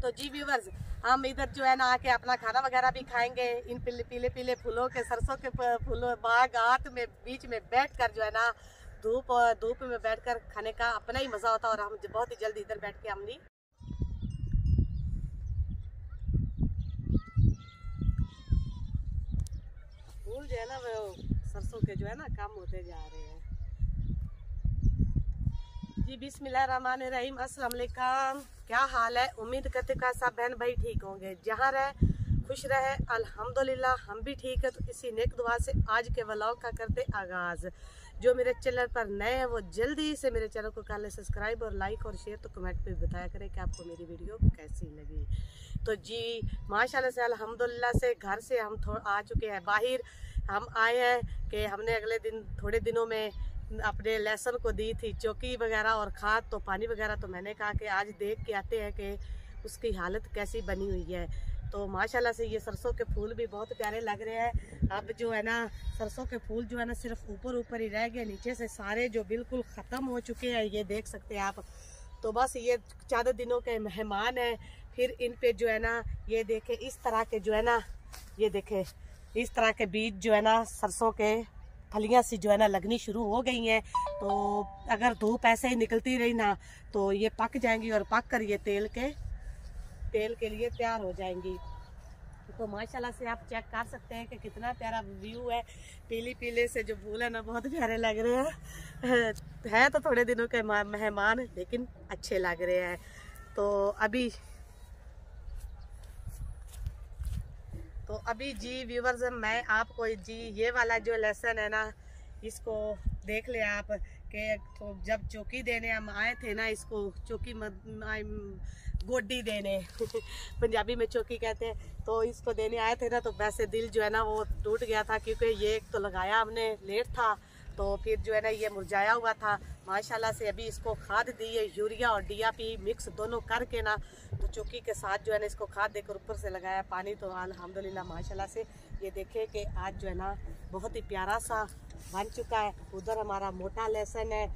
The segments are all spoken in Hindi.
तो जी व्यूवर्स, हम इधर जो है ना आके अपना खाना वगैरह भी खाएंगे। इन पीले पीले फूलों के, सरसों के फूलों बागात में बीच में बैठकर जो है ना धूप में बैठकर खाने का अपना ही मजा होता है। और हम बहुत ही जल्दी इधर बैठ के हमने फूल जो है ना वो सरसों के जो है ना कम होते जा रहे हैं। जी बिस्मिल्लाहिर्रहमानिर्रहीम, अस्सलाम वालेकुम। क्या हाल है? उम्मीद करते का सब बहन भाई ठीक होंगे, जहाँ रहे खुश रहे। अल्हम्दुलिल्लाह हम भी ठीक है। तो इसी नेक दुआ से आज के व्लॉग का करते आगाज़। जो मेरे चैनल पर नए हैं वो जल्दी से मेरे चैनल को कर ले सब्सक्राइब और लाइक और शेयर। तो कमेंट पे बताया करें कि आपको मेरी वीडियो कैसी लगी। तो जी माशाल्लाह से अल्हम्दुलिल्लाह से घर से हम आ चुके हैं बाहर। हम आए हैं कि हमने अगले दिन थोड़े दिनों में अपने लहसुन को दी थी चौकी वगैरह और खाद तो पानी वगैरह। तो मैंने कहा कि आज देख के आते हैं कि उसकी हालत कैसी बनी हुई है। तो माशाल्लाह से ये सरसों के फूल भी बहुत प्यारे लग रहे हैं। अब जो है ना सरसों के फूल जो है ना सिर्फ ऊपर ही रह गए, नीचे से सारे जो बिल्कुल ख़त्म हो चुके हैं, ये देख सकते हैं आप। तो बस ये 4 दिनों के मेहमान हैं। फिर इन पे जो है ना ये देखे इस तरह के जो है ना, ये देखे इस तरह के बीज जो है ना सरसों के फलियाँ सी जो है ना लगनी शुरू हो गई हैं। तो अगर धूप ऐसे ही निकलती रही ना तो ये पक जाएंगी और पक कर ये तेल के लिए तैयार हो जाएंगी। तो माशाल्लाह से आप चेक कर सकते हैं कि कितना प्यारा व्यू है। पीले से जो फूल है ना बहुत प्यारे लग रहे हैं। है तो थोड़े दिनों के मेहमान लेकिन अच्छे लग रहे हैं। तो अभी जी व्यूवर्स, मैं आपको जी ये वाला जो लेसन है ना इसको देख ले आप कि तो जब चौकी देने हम आए थे ना, इसको चौकी गोडी देने पंजाबी में चौकी कहते हैं। तो इसको देने आए थे ना तो वैसे दिल जो है ना वो टूट गया था, क्योंकि ये एक तो लगाया हमने लेट था, तो फिर जो है ना ये मुरझाया हुआ था। माशाल्लाह से अभी इसको खाद दी है, यूरिया और DAP मिक्स दोनों करके ना, तो चौकी के साथ जो है ना इसको खाद देकर ऊपर से लगाया पानी। तो अल्हम्दुलिल्लाह माशाल्लाह से ये देखे कि आज जो है ना बहुत ही प्यारा सा बन चुका है। उधर हमारा मोटा लहसुन है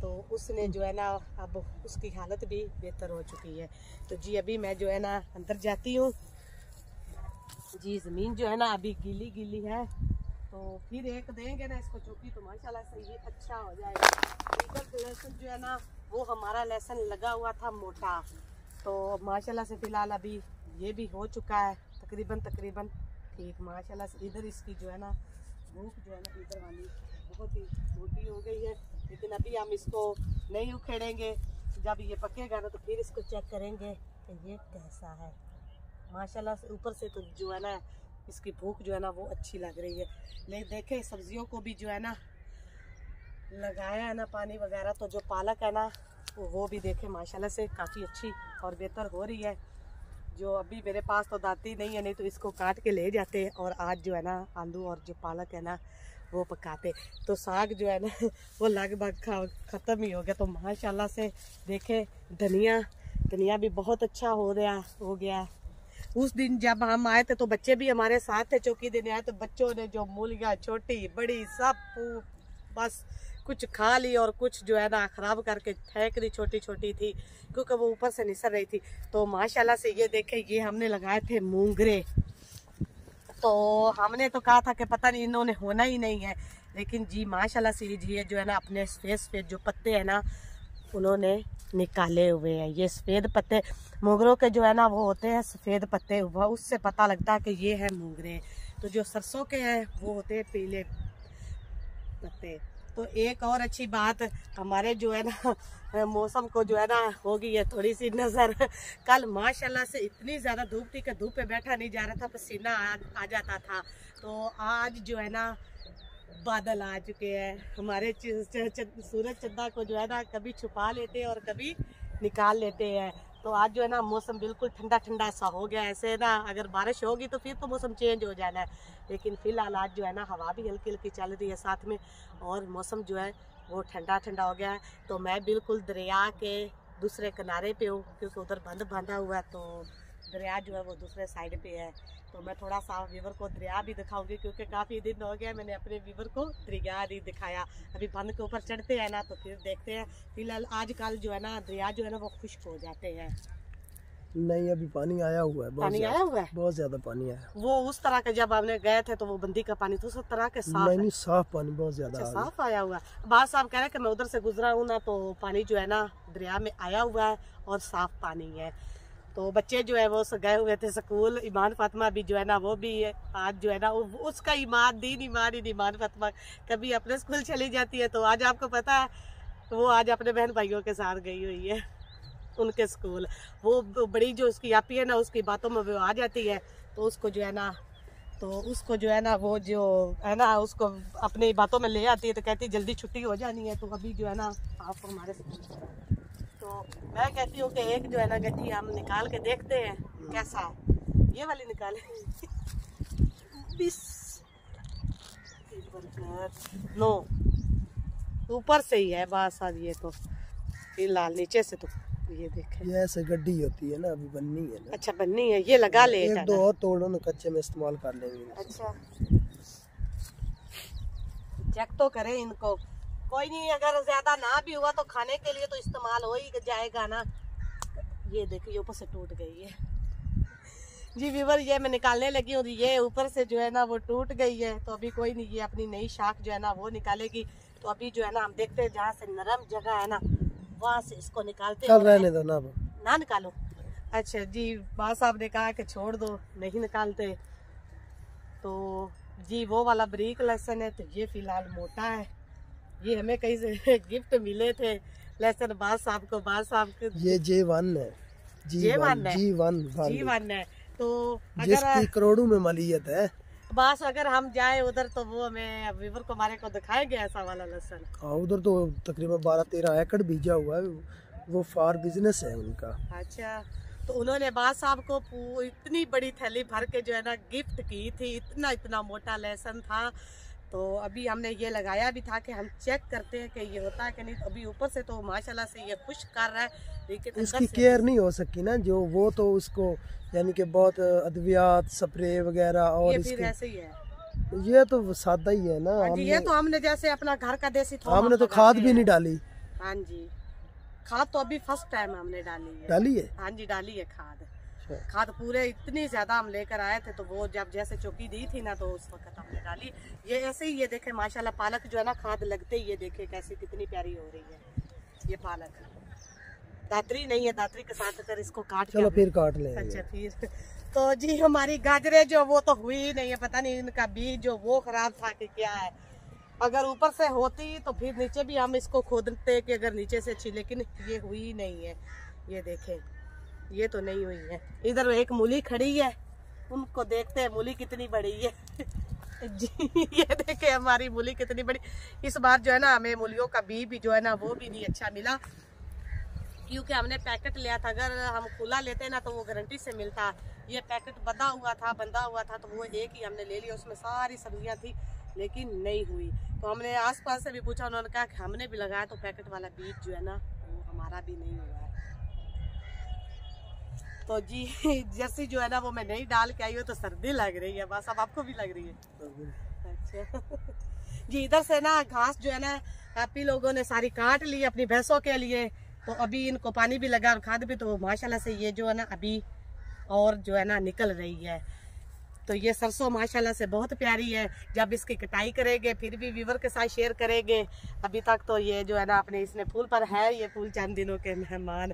तो उसने जो है ना अब उसकी हालत भी बेहतर हो चुकी है। तो जी अभी मैं जो है ना अंदर जाती हूँ। जी ज़मीन जो है ना अभी गीली है, तो फिर एक देंगे ना इसको चौकी तो माशाल्लाह से ये अच्छा हो जाएगा। इधर लहसुन जो है ना वो हमारा लहसुन लगा हुआ था मोटा, तो माशाल्लाह से फ़िलहाल अभी ये भी हो चुका है तकरीबन ठीक। माशाल्लाह से इधर इसकी जो है ना भूख जो है ना इधर वाली बहुत ही मोटी हो गई है, लेकिन अभी हम इसको नहीं उखेड़ेंगे। जब ये पकेगा ना तो फिर इसको चेक करेंगे कि ये कैसा है। माशाल्लाह से ऊपर से तो जो है ना इसकी भूख जो है ना वो अच्छी लग रही है। लेकिन देखें सब्जियों को भी जो है ना लगाया है ना पानी वगैरह, तो जो पालक है ना वो भी देखें माशाल्लाह से काफ़ी अच्छी और बेहतर हो रही है। जो अभी मेरे पास तो दाती नहीं है, नहीं तो इसको काट के ले जाते और आज जो है ना आलू और जो पालक है ना वो पकाते। तो साग जो है ना वो लगभग ख़त्म ही हो गया। तो माशाल्लाह से देखें धनिया भी बहुत अच्छा हो गया। उस दिन जब हम आए थे तो बच्चे भी हमारे साथ थे, चौकी देने आए, तो बच्चों ने जो मूलियाँ छोटी बड़ी सब बस कुछ खा ली और कुछ जो है ना ख़राब करके फेंक दी, छोटी थी क्योंकि वो ऊपर से निसर रही थी। तो माशाल्लाह से ये देखें ये हमने लगाए थे मूंगरे। तो हमने तो कहा था कि पता नहीं इन्होंने होना ही नहीं है, लेकिन जी माशाल्लाह से ये जो है ना अपने सफ़ेद जो पत्ते हैं ना उन्होंने निकाले हुए हैं। ये सफ़ेद पत्ते मोगरों के जो है ना वो होते हैं सफ़ेद पत्ते, वह उससे पता लगता है कि ये है मोगरे। तो जो सरसों के हैं वो होते हैं पीले पत्ते। तो एक और अच्छी बात हमारे जो है ना मौसम को जो है ना हो गई है थोड़ी सी नज़र। कल माशाल्लाह से इतनी ज़्यादा धूप थी कि धूप पे बैठा नहीं जा रहा था, पसीना आ जाता था। तो आज जो है ना बादल आ चुके हैं। हमारे सूरज चंदा को जो है ना कभी छुपा लेते हैं और कभी निकाल लेते हैं। तो आज जो है ना मौसम बिल्कुल ठंडा सा हो गया। ऐसे ना अगर बारिश होगी तो फिर तो मौसम चेंज हो जाना है, लेकिन फ़िलहाल आज जो है ना हवा भी हल्की चल रही है साथ में, और मौसम जो है वो ठंडा हो गया है। तो मैं बिल्कुल दरिया के दूसरे किनारे पे हूँ, क्योंकि उधर बंद बांधा हुआ है, तो दरिया जो है वो दूसरे साइड पे है। तो मैं थोड़ा सा व्यूवर को दरिया भी दिखाऊंगी, क्योंकि काफ़ी दिन हो गया मैंने अपने व्यूवर को दरिया नहीं दिखाया। अभी बंद के ऊपर चढ़ते हैं ना तो फिर देखते हैं। फिलहाल आजकल जो है ना दरिया जो है ना वो खुश्क हो जाते हैं। नहीं, अभी पानी आया हुआ है, पानी आया हुआ है, बहुत ज्यादा पानी आया। वो उस तरह का जब हमने गए थे तो वो बंदी का पानी तो उस तरह के साफ नहीं, साफ पानी बहुत ज्यादा। अच्छा, साफ आया हुआ है। बात साहब कह रहे हैं कि मैं उधर से गुजरा हूँ ना तो पानी जो है ना दरिया में आया हुआ है और साफ पानी है। तो बच्चे जो है वो गए हुए थे स्कूल। ईमान फातिमा भी जो है ना वो भी आज जो है ना उसका ईमान फातिमा कभी अपने स्कूल चली जाती है, तो आज आपको पता है वो आज अपने बहन भाइयों के साथ गई हुई है उनके स्कूल। वो बड़ी जो उसकी आपी है ना उसकी बातों में वो आ जाती है, तो उसको जो है ना वो जो है ना उसको अपनी बातों में ले आती है, तो कहती है जल्दी छुट्टी हो जानी है। तो अभी जो है ना आप हमारे तो मैं कहती हूँ कि एक जो है ना गट्ठी हम निकाल के देखते हैं कैसा है। ये वाली निकाले 20 नो ऊपर से ही है बस। अब ये तो फिलहाल नीचे से तो ये देखे ये ऐसे गड्डी होती है ना, अभी बननी है ना। अच्छा बननी है, ये लगा ले एक दो और तोड़ो ना, कच्चे में इस्तेमाल कर लेंगे। अच्छा चेक तो करें इनको, कोई नहीं अगर ज्यादा ना भी हुआ तो खाने के लिए तो इस्तेमाल हो ही जाएगा ना। ये देखिए ऊपर से टूट गई है जी व्यूअर, ये मैं निकालने लगी हूँ, ये ऊपर से जो है ना वो टूट गई है। तो अभी कोई नहीं, ये अपनी नई शाख जो है ना वो निकालेगी। तो अभी जो है ना हम देखते हैं जहाँ से नरम जगह है ना वहाँ से इसको निकालते हैं। रहने दो ना निकालो। अच्छा जी, बात साहब ने कहा कि छोड़ दो, नहीं निकालते। तो जी वो वाला बारीक लहसुन है, तो ये फिलहाल मोटा है। ये हमें कहीं से गिफ्ट मिले थे लहसुन बात साहब को। बात साहब के ये J1 है, G1 है। तो जिसकी करोड़ों में मालियत है। बस अगर हम जाए उधर तो वो हमें व्यूअर को हमारे को दिखाएंगे ऐसा वाला लहसुन। हाँ, उधर तो तकरीबन 12-13 एकड़ बीजा हुआ है, वो फार बिजनेस है उनका। अच्छा, तो उन्होंने बात साहब को इतनी बड़ी थैली भर के जो है ना गिफ्ट की थी, इतना मोटा लहसुन था। तो अभी हमने ये लगाया भी था कि हम चेक करते हैं कि ये होता है कि नहीं। तो अभी ऊपर से तो माशाल्लाह से ये खुश कर रहा है, लेकिन इसकी केयर नहीं हो सकी ना, जो वो तो उसको यानी कि बहुत अद्वियात स्प्रे वगैरह और ये फिर ऐसे ही है। ये तो सादा ही है ना। ये तो हमने जैसे अपना घर का देसी हमने तो खाद भी नहीं डाली। हाँ जी, खाद तो अभी फर्स्ट टाइम हमने डाली है। हाँ जी डाली है खाद पूरे इतनी ज्यादा हम लेकर आए थे। तो वो जब जैसे चौकी दी थी ना तो उस वक्त हमने डाली। ये ऐसे ही, ये देखे माशाल्लाह पालक जो है ना खाद लगते ही ये देखे कैसी कितनी प्यारी हो रही है। ये पालक दातरी नहीं है, दातरी के साथ अगर इसको काट चलो फिर काट ले। अच्छा फिर तो जी हमारी गाजरे जो वो तो हुई नहीं है, पता नहीं इनका बीज जो वो खराब था कि क्या है। अगर ऊपर से होती तो फिर नीचे भी हम इसको खोदते कि अगर नीचे से अच्छी, लेकिन ये हुई नहीं है। ये देखें ये तो नहीं हुई है। इधर एक मूली खड़ी है, उनको देखते हैं मूली कितनी बड़ी है जी ये देखे हमारी मूली कितनी बड़ी। इस बार जो है ना हमें मूलियों का बीज भी जो है ना वो भी नहीं अच्छा मिला, क्योंकि हमने पैकेट लिया था। अगर हम खुला लेते ना तो वो गारंटी से मिलता। ये पैकेट बंधा हुआ था तो वो एक ही हमने ले लिया, उसमें सारी सब्जियां थी लेकिन नहीं हुई। तो हमने आसपास से भी पूछा, उन्होंने कहा कि हमने भी लगाया तो पैकेट वाला बीज जो है ना वो हमारा भी नहीं हुआ है। तो जी जैसी जो है ना वो मैं नहीं डाल के आई हूँ तो सर्दी लग रही है। बस अब आपको भी लग रही है? अच्छा जी, इधर से ना घास जो है ना आप ही लोगों ने सारी काट ली अपनी भैंसों के लिए। तो अभी इनको पानी भी लगा और खाद भी, तो माशाल्लाह से ये जो है ना अभी और जो है ना निकल रही है। तो ये सरसों माशाल्लाह से बहुत प्यारी है। जब इसकी कटाई करेंगे फिर भी व्यूअर के साथ शेयर करेंगे। अभी तक तो ये जो है ना अपने इसने फूल पर है, ये फूल चंद दिनों के मेहमान।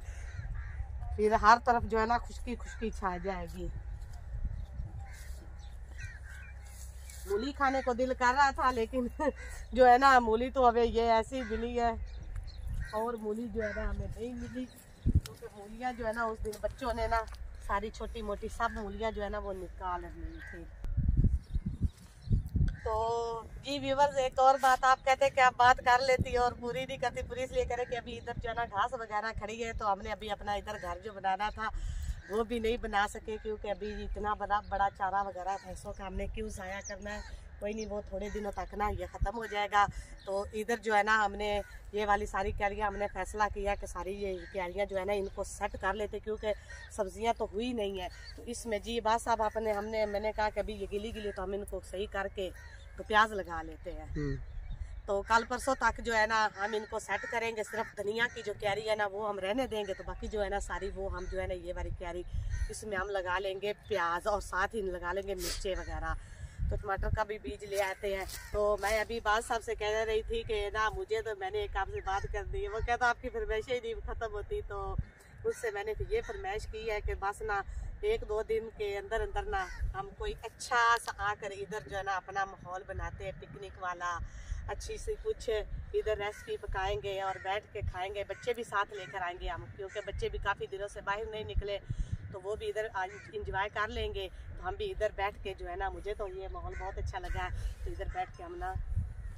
फिर हर तरफ जो है ना खुशकी छा जाएगी। मूली खाने को दिल कर रहा था, लेकिन जो है ना मूली तो अबे ये ऐसी मिली है और मूली जो है ना हमें नहीं मिली, क्योंकि मूलियाँ जो है ना उस दिन बच्चों ने ना सारी छोटी मोटी सब मूलियाँ जो है ना वो निकाल ली थी। तो जी व्यूअर्स, एक और बात आप कहते हैं कि आप बात कर लेती और पूरी नहीं करती। पूरी इसलिए करें कि अभी इधर जो है ना घास वगैरह खड़ी है, तो हमने अभी अपना इधर घर जो बनाना था वो भी नहीं बना सके, क्योंकि अभी इतना बड़ा चारा वगैरह भैंसों का हमने क्यों ज़ाया करना है। कोई नहीं, वो थोड़े दिनों तक ना ये ख़त्म हो जाएगा। तो इधर जो है ना हमने ये वाली सारी क्यारियाँ हमने फैसला किया कि सारी ये क्यारियाँ जो है ना इनको सेट कर लेते, क्योंकि सब्जियां तो हुई नहीं है। तो इसमें जी बात साहब मैंने कहा कि अभी ये गिली तो हम इनको सही करके तो प्याज लगा लेते हैं। तो कल परसों तक जो है ना हम इनको सेट करेंगे। सिर्फ धनिया की जो क्यारी है ना वो हम रहने देंगे, तो बाकी जो है ना सारी वो हम जो है ना ये वाली क्यारी इसमें हम लगा लेंगे प्याज और साथ ही लगा लेंगे मिर्चे वगैरह। तो टमाटर का भी बीज ले आते हैं। तो मैं अभी बात साहब से कह रही थी कि ना मुझे तो मैंने एक आपसे बात कर दी है, वो कहता आपकी फरमाइशें ही नहीं ख़त्म होती। तो उससे मैंने ये फरमाइश की है कि बस ना 1-2 दिन के अंदर अंदर ना हम कोई अच्छा सा आकर इधर जो है ना अपना माहौल बनाते हैं पिकनिक वाला, अच्छी सी कुछ इधर रेसिपी पकाएंगे और बैठ के खाएंगे। बच्चे भी साथ लेकर आएंगे हम, क्योंकि बच्चे भी काफ़ी दिनों से बाहर नहीं निकले, तो वो भी इधर इंजॉय कर लेंगे। तो हम भी इधर बैठ के जो है ना, मुझे तो ये माहौल बहुत अच्छा लगा है, तो इधर बैठ के हम ना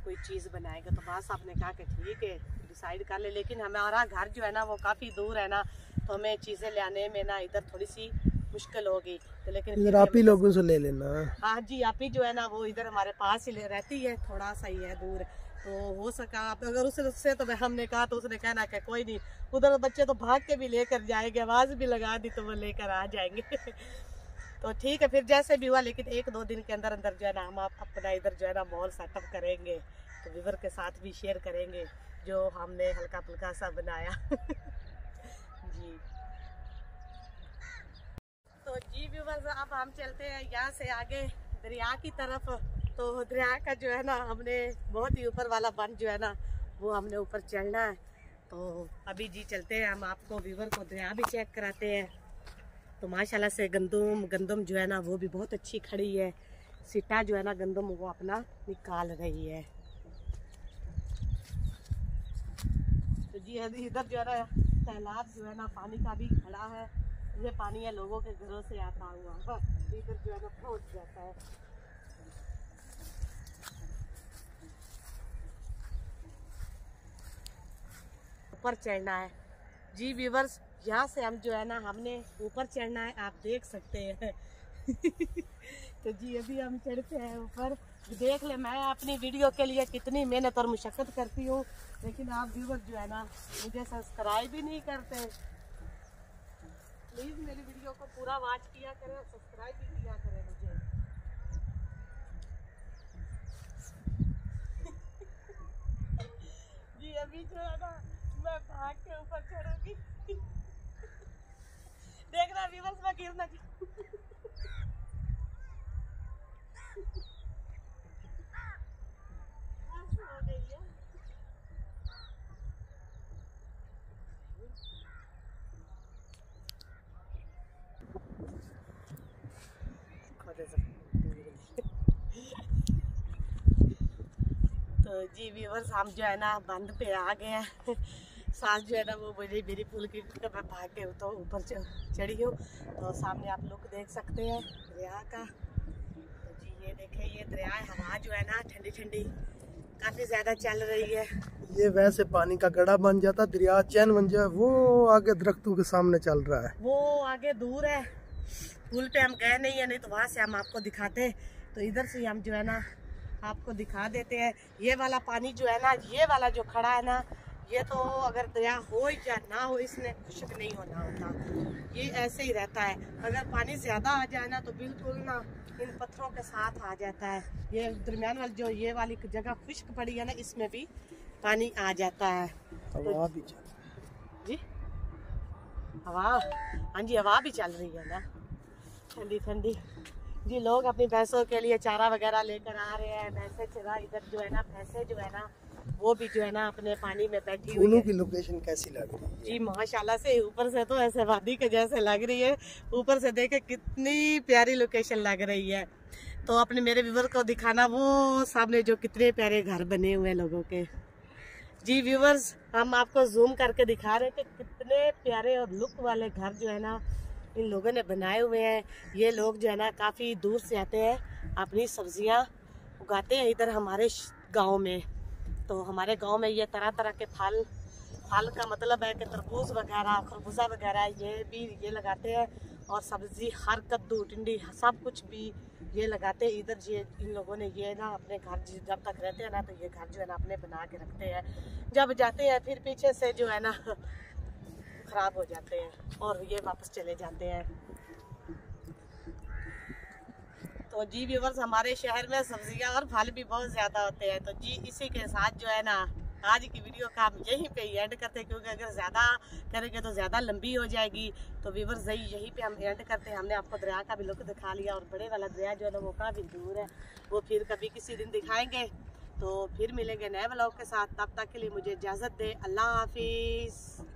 कोई चीज़ बनाएंगे। तो बस आपने कहा कि ठीक है डिसाइड कर ले, लेकिन हमारा घर जो है ना वो काफ़ी दूर है ना, तो हमें चीज़ें लाने में ना इधर थोड़ी सी मुश्किल होगी। तो लेकिन इधर आप ही लोगों से ले लेना। हाँ जी, आप ही जो है ना वो इधर हमारे पास ही रहती है, थोड़ा सा ही है दूर, तो हो सका आप अगर उससे तो हमने कहा तो उसने कहना कि कोई नहीं, उधर बच्चे तो भाग के भी लेकर जाएंगे, आवाज़ भी लगा दी तो वो लेकर आ जाएंगे। तो ठीक है फिर जैसे भी हुआ, लेकिन 1-2 दिन के अंदर अंदर जो है ना हम अपना इधर जो है ना मॉल सेटअप करेंगे, तो व्यूअर के साथ भी शेयर करेंगे जो हमने हल्का फुल्का सा बनाया। जी तो जी व्यूअर्स, अब हम चलते हैं यहाँ से आगे दरिया की तरफ। तो दरिया का जो है ना हमने बहुत ही ऊपर वाला बंद जो है ना वो हमने ऊपर चढ़ना है। तो अभी जी चलते हैं, हम आपको व्यूअर को दरिया भी चेक कराते हैं। तो माशाल्लाह से गंदम जो है ना वो भी बहुत अच्छी खड़ी है, सिटा जो है ना गंदम वो अपना निकाल रही है। तो जी इधर जो है ना तालाब जो है ना पानी का भी खड़ा है, ये पानी है लोगों के घरों से आता हुआ, इधर जो है ना पहुंच जाता है। ऊपर चढ़ना है जी व्यूअर्स, यहाँ से हम जो है ना हमने ऊपर चढ़ना है, आप देख सकते हैं। तो जी अभी हम चढ़ते हैं ऊपर। देख ले मैं अपनी वीडियो के लिए कितनी मेहनत और मुशक्कत करती हूँ, लेकिन आप व्यूअर्स जो है ना मुझे सब्सक्राइब भी नहीं करते। प्लीज़ मेरी वीडियो को पूरा वॉच किया करें, सब्सक्राइब भी किया करें मुझे। जी अभी जो है ना मैं भाग के ऊपर चढ़ूंगी। देखना व्यूअर्स मैं गिर ना तो जी व्यूअर्स हम जो है ना बंद पे आ गए हैं। साथ जो है ना वो मेरी पुल की मैं भाग के तो ऊपर चढ़ी हूँ। तो सामने आप लोग देख सकते हैं दरिया का। तो जी ये देखें ये दरिया, हवा जो है ना ठंडी ठंडी काफ़ी ज़्यादा चल रही है। ये वैसे पानी का गड़ा बन जाता, दरिया चैन बन जाए, वो आगे दरख्तों के सामने चल रहा है, वो आगे दूर है, पुल पे हम गए नहीं है, नहीं तो वहाँ से हम आपको दिखाते। तो इधर से हम जो है ना आपको दिखा देते हैं। ये वाला पानी जो है ना, ये वाला जो खड़ा है ना, ये तो अगर दरिया हो या ना हो इसने खुश्क नहीं होना होता, ये ऐसे ही रहता है। अगर पानी ज़्यादा आ जाए ना तो बिल्कुल ना इन पत्थरों के साथ आ जाता है। ये दरमियान वाली जो ये वाली जगह खुश्क पड़ी है ना, इसमें भी पानी आ जाता है। हवा भी जी हवा, हाँ जी हवा भी चल रही है ना ठंडी ठंडी। जी लोग अपनी भैंसों के लिए चारा वगैरह लेकर आ रहे हैं, भैंसे चरा इधर जो है ना भैंसे जो है ना वो भी जो है ना अपने पानी में बैठी हुई है। की लोकेशन कैसी लग रही है? जी माशाल्लाह से ऊपर से तो ऐसे वादी के जैसे लग रही है, ऊपर से देखे कितनी प्यारी लोकेशन लग रही है। तो अपने मेरे व्यूअर को दिखाना वो सामने जो कितने प्यारे घर बने हुए हैं लोगों के। जी व्यूअर्स हम आपको जूम करके दिखा रहे थे कितने प्यारे और लुक वाले घर जो है ना इन लोगों ने बनाए हुए हैं। ये लोग जो है ना काफ़ी दूर से आते हैं, अपनी सब्जियां उगाते हैं इधर हमारे गांव में। तो हमारे गांव में ये तरह तरह के फल का मतलब है कि तरबूज वगैरह खरबूजा वगैरह ये लगाते हैं, और सब्जी हर कद्दू टिंडी सब कुछ भी ये लगाते हैं इधर। ये इन लोगों ने ये ना अपने घर जब तक रहते हैं ना तो ये घर जो है ना अपने बना के रखते हैं, जब जाते हैं फिर पीछे से जो है ना खराब हो जाते हैं और ये वापस चले जाते हैं। तो जी व्यूवर्स, हमारे शहर में सब्जियां और फल भी बहुत ज़्यादा होते हैं। तो जी इसी के साथ जो है ना आज की वीडियो का हम यहीं पे एंड करते हैं, क्योंकि अगर ज़्यादा करेंगे तो ज़्यादा लंबी हो जाएगी। तो व्यूवर्स यहीं पे हम एंड करते हैं। हमने आपको दरिया का भी लुक दिखा लिया, और बड़े वाला दरिया जो है ना वो काफ़ी दूर है, वो फिर कभी किसी दिन दिखाएंगे। तो फिर मिलेंगे नए व्लॉग के साथ, तब तक के लिए मुझे इजाज़त दे। अल्लाह हाफिज़।